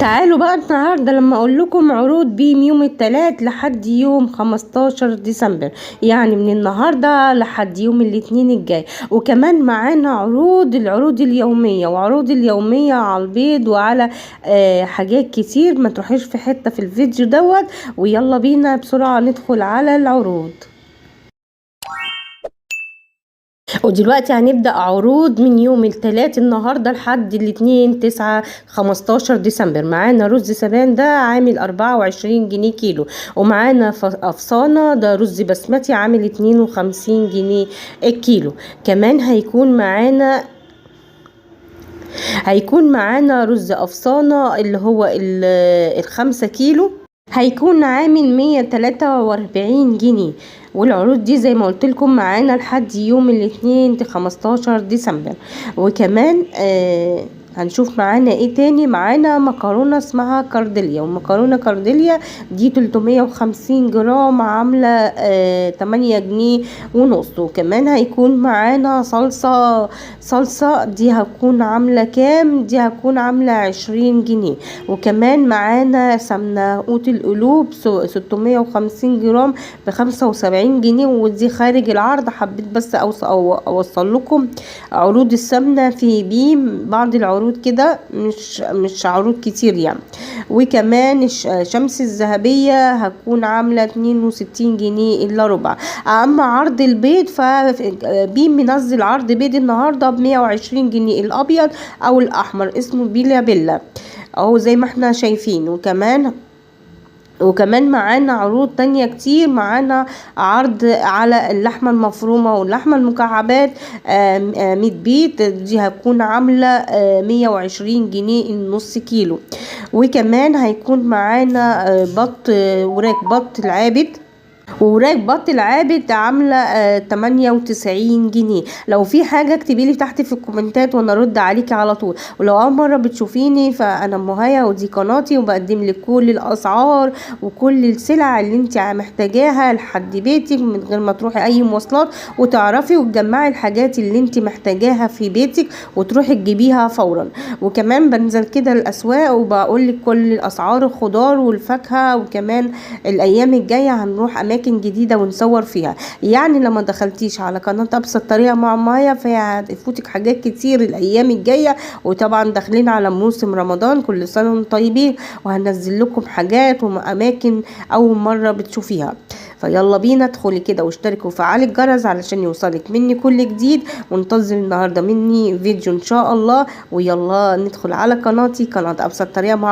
تعالوا بقى النهارده لما اقول لكم عروض بيم يوم الثلاث لحد يوم 15 ديسمبر، يعني من النهارده لحد يوم الاثنين الجاي. وكمان معانا العروض اليوميه وعروض اليوميه على البيض وعلى حاجات كتير. ما تروحيش في حته في الفيديو دوت، ويلا بينا بسرعه ندخل على العروض. ودلوقتي هنبدأ عروض من يوم الثلاث النهاردة لحد الاثنين 9-15 ديسمبر. معانا رز سبان ده عامل 24 جنيه كيلو، ومعانا أفصانة ده رز بسمتي عامل 52 جنيه الكيلو. كمان هيكون معانا رز أفصانة اللي هو ال5 كيلو، هيكون عامل 143 جنيه. والعروض دي زي ما قلت لكم معانا لحد يوم الاثنين 15 ديسمبر. وكمان هنشوف معانا ايه تاني. معانا مكرونه اسمها كارديليا، والمكرونه كارديليا دي 350 جرام عامله 8 جنيه ونص. وكمان هيكون معانا صلصه دي هتكون عامله كام؟ دي هتكون عامله 20 جنيه. وكمان معانا سمنه قوت القلوب 650 جرام ب75 جنيه، ودي خارج العرض. حبيت بس اوصل لكم عروض السمنه في بيم، بعض العروض كده مش عروض كتير يعني. وكمان شمس الذهبية هتكون عاملة 62 جنيه الا ربع. اما عرض البيض فبيم منزل عرض بيض النهاردة ب120 جنيه الابيض او الاحمر، اسمه بيلا اهو زي ما احنا شايفين. وكمان معانا عروض تانية كتير. معانا عرض على اللحمة المفرومة واللحمة المكعبات 100 بيت، دي هتكون عاملة 120 جنيه النص كيلو. وكمان هيكون معانا وراك بط العابد، ووراك بط العابد عامله 98 جنيه. لو في حاجه اكتبيلي تحت في الكومنتات وانا ارد عليكي على طول. ولو اول مره بتشوفيني فانا ام هيا، ودي قناتي، وبقدم لك كل الاسعار وكل السلع اللي انت محتاجاها لحد بيتك من غير ما تروحي اي مواصلات، وتعرفي وتجمعي الحاجات اللي انت محتاجاها في بيتك وتروحي تجيبيها فورا. وكمان بنزل كده الاسواق وبقول لك كل الاسعار، الخضار والفاكهه. وكمان الايام الجايه هنروح اماكن جديده ونصور فيها. يعني لما دخلتيش على قناه ابسط طريقه مع مايا فهتفوتك حاجات كتير الايام الجايه. وطبعا داخلين على موسم رمضان، كل سنه وانتم طيبين، وهنزل لكم حاجات واماكن اول مره بتشوفيها. فيلا بينا ادخلي كده واشتركوا وفعلي الجرس علشان يوصلك مني كل جديد. وانتظر النهارده مني فيديو ان شاء الله. ويلا ندخل على قناتي، قناه ابسط طريقه مع